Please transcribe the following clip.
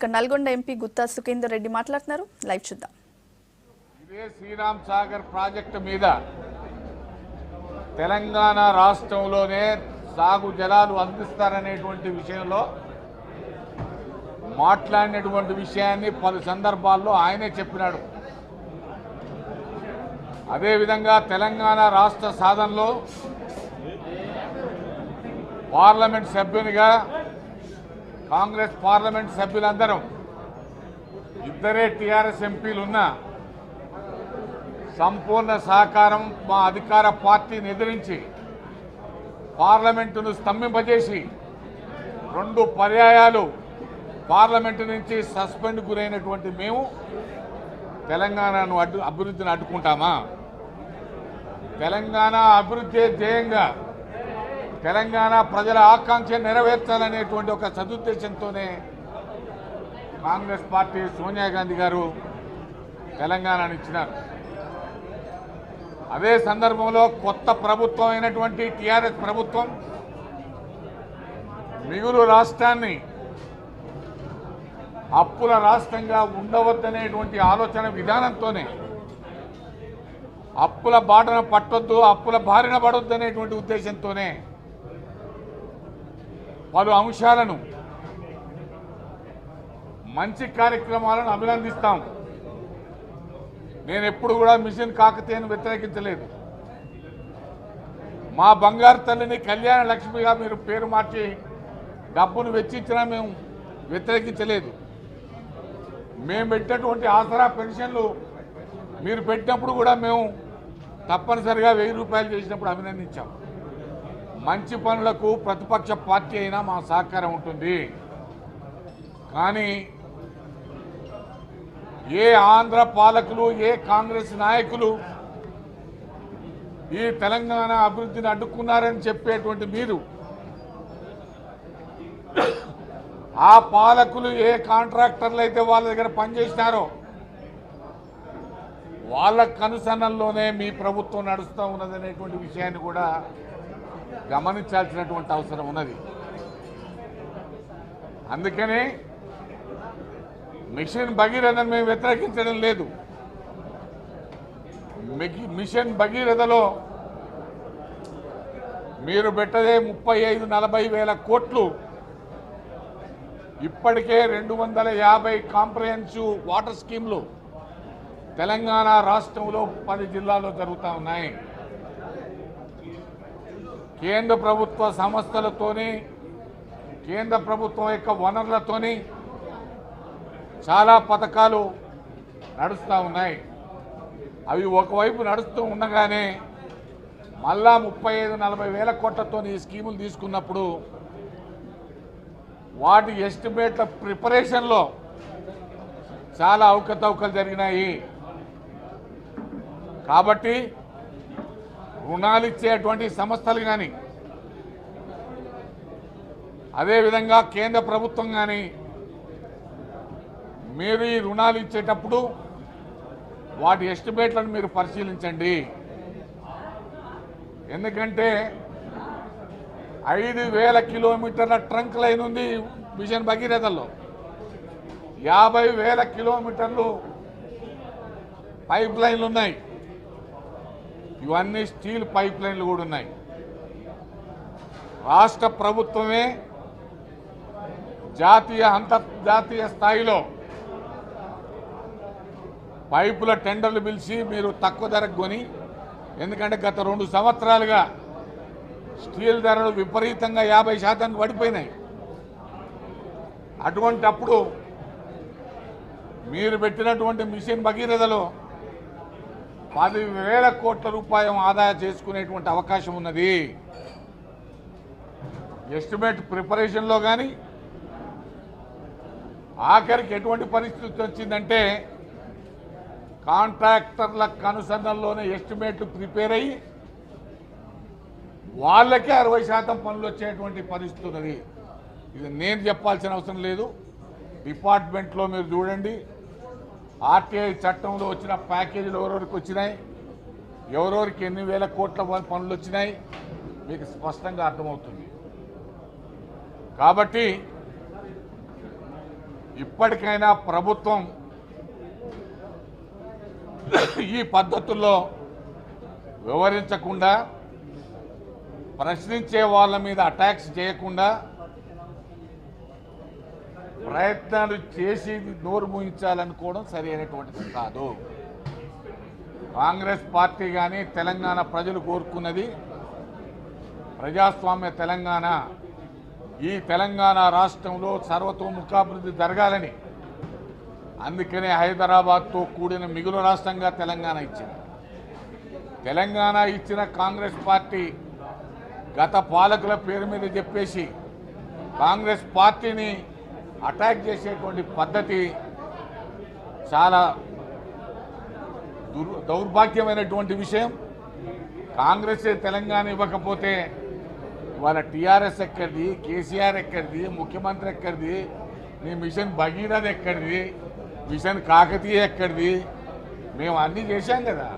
Nalgonda MP Gutta Sukhender Reddy మాట్లాడుతున్నారు. Live చూద్దాం. ఇదే శ్రీరామ్ సాగర్ ప్రాజెక్టు మీద తెలంగాణ రాష్ట్రంలోనే సాగు జలాలు అందిస్తారనేటువంటి విషయంలో మాట్లాడినటువంటి విషయాన్ని పలు సందర్భాల్లో ఆయనే చెప్పినాడు. అదేవిధంగా తెలంగాణ రాష్ట్ర సాధనలో పార్లమెంట్ సభ్యునిగా కాంగ్రెస్ పార్లమెంట్ సభ్యులందరం ఇద్దరే టీఆర్ఎస్ ఎంపీలున్న సంపూర్ణ సహకారం మా అధికార పార్టీని ఎదిరించి పార్లమెంటును స్తంభింపజేసి 2 పర్యాయాలు పార్లమెంటు నుంచి సస్పెండ్ గురైనటువంటి మేము తెలంగాణను అభివృద్ధిని అడ్డుకుంటామా? తెలంగాణ అభివృద్ధి ధ్యేయంగా తెలంగాణ ప్రజల ఆకాంక్ష నెరవేర్చాలనేటువంటి ఒక సదుద్దేశంతోనే కాంగ్రెస్ పార్టీ సోనియా గాంధీ గారు తెలంగాణను ఇచ్చినారు. అదే సందర్భంలో కొత్త ప్రభుత్వం అయినటువంటి టీఆర్ఎస్ ప్రభుత్వం మిగులు రాష్ట్రాన్ని అప్పుల రాష్ట్రంగా ఉండవద్దనేటువంటి ఆలోచన విధానంతోనే అప్పుల బాటన పట్టొద్దు, అప్పుల బారిన పడొద్దు అనేటువంటి ఉద్దేశంతోనే పలు అంశాలను మంచి కార్యక్రమాలను అభినందిస్తాం. నేను ఎప్పుడు కూడా మిషన్ కాకతీయను వ్యతిరేకించలేదు. మా బంగారు తల్లిని కళ్యాణ లక్ష్మిగా మీరు పేరు మార్చి డబ్బును వెచ్చించినా మేము వ్యతిరేకించలేదు. మేము పెట్టినటువంటి ఆసరా పెన్షన్లు మీరు పెట్టినప్పుడు కూడా మేము తప్పనిసరిగా 1000 రూపాయలు చేసినప్పుడు అభినందించాం. మంచి పనులకు ప్రతిపక్ష పార్టీ అయినా మా సహకారం ఉంటుంది. కానీ ఏ ఆంధ్ర పాలకులు, ఏ కాంగ్రెస్ నాయకులు ఈ తెలంగాణ అభివృద్ధిని అడ్డుకున్నారని చెప్పేటువంటి మీరు ఆ పాలకులు ఏ కాంట్రాక్టర్లు అయితే వాళ్ళ దగ్గర పనిచేసినారో వాళ్ళ కనుసన్నల్లోనే మీ ప్రభుత్వం నడుస్తూ ఉన్నదనేటువంటి విషయాన్ని కూడా గమనించాల్సినటువంటి అవసరం ఉన్నది. అందుకనే మిషన్ భగీరథను మేము వ్యతిరేకించడం లేదు. మిషన్ భగీరథలో మీరు పెట్టదే 35-40 వేల కోట్లు ఇప్పటికే 250 కాంప్రహెన్సివ్ వాటర్ స్కీమ్లు తెలంగాణ రాష్ట్రంలో 10 జిల్లాల్లో జరుగుతూ ఉన్నాయి. కేంద్ర ప్రభుత్వ సంస్థలతోని, కేంద్ర ప్రభుత్వం యొక్క వనరులతోని చాలా పథకాలు నడుస్తూ ఉన్నాయి. అవి ఒకవైపు నడుస్తూ ఉండగానే మళ్ళా 35-40 వేల కోట్లతో ఈ స్కీములు తీసుకున్నప్పుడు వాటి ఎస్టిమేట్ల ప్రిపరేషన్లో చాలా అవకతవకలు జరిగినాయి. కాబట్టి రుణాలు ఇచ్చేటువంటి సంస్థలు కానీ, అదేవిధంగా కేంద్ర ప్రభుత్వం కానీ మీరు ఈ రుణాలు ఇచ్చేటప్పుడు వాటి ఎస్టిమేట్లను మీరు పరిశీలించండి. ఎందుకంటే 5,000 కిలోమీటర్ల ట్రంక్ లైన్ ఉంది మిషన్ భగీరథలో, 50,000 కిలోమీటర్లు పైప్ లైన్లు ఉన్నాయి. ఇవన్నీ స్టీల్ పైప్ లైన్లు కూడా ఉన్నాయి. రాష్ట్ర ప్రభుత్వమే జాతీయ అంతర్జాతీయ స్థాయిలో పైపుల టెండర్లు పిలిచి మీరు తక్కువ ధరకు కొని, ఎందుకంటే గత 2 సంవత్సరాలుగా స్టీల్ ధరలు విపరీతంగా 50% పడిపోయినాయి. అటువంటప్పుడు మీరు పెట్టినటువంటి మిషన్ భగీరథలో 10,000 కోట్ల రూపాయలు ఆదా చేసుకునేటువంటి అవకాశం ఉన్నది. ఎస్టిమేట్ ప్రిపరేషన్లో కానీ ఆఖరికి ఎటువంటి పరిస్థితి వచ్చిందంటే కాంట్రాక్టర్ల కనుసన్నల్లోనే ఎస్టిమేట్లు ప్రిపేర్ అయ్యి వాళ్ళకే 60% పనులు వచ్చేటువంటి పరిస్థితి ఉన్నది. ఇది నేను చెప్పాల్సిన అవసరం లేదు. డిపార్ట్మెంట్లో మీరు చూడండి, ఆర్టీఐ చట్టంలో వచ్చిన ప్యాకేజీలు ఎవరెవరికి వచ్చినాయి, ఎవరెవరికి ఎన్ని వేల కోట్ల పనులు వచ్చినాయి మీకు స్పష్టంగా అర్థమవుతుంది. కాబట్టి ఇప్పటికైనా ప్రభుత్వం ఈ పద్ధతుల్లో వివరించకుండా ప్రశ్నించే వాళ్ళ మీద అటాక్స్ చేయకుండా ప్రయత్నాలు చేసి నోరు మూయించాలనుకోవడం సరి అయినటువంటిది కాదు. కాంగ్రెస్ పార్టీ కానీ తెలంగాణ ప్రజలు కోరుకున్నది ప్రజాస్వామ్య తెలంగాణ. ఈ తెలంగాణ రాష్ట్రంలో సర్వతోముఖాభివృద్ధి జరగాలని, అందుకనే హైదరాబాద్తో కూడిన మిగులు రాష్ట్రంగా తెలంగాణ ఇచ్చింది. తెలంగాణ ఇచ్చిన కాంగ్రెస్ పార్టీ గత పాలకుల పేరు మీద చెప్పేసి కాంగ్రెస్ పార్టీని అటాక్ చేసేటువంటి పద్ధతి చాలా దౌర్భాగ్యమైనటువంటి విషయం. కాంగ్రెస్ తెలంగాణ ఇవ్వకపోతే వాళ్ళ టీఆర్ఎస్ ఎక్కడిది, కేసీఆర్ ఎక్కడిది, ముఖ్యమంత్రి ఎక్కడిది, నీ మిషన్ భగీరథ ఎక్కడిది, మిషన్ కాకతీయ ఎక్కడిది? మేము అన్నీ చేశాం కదా.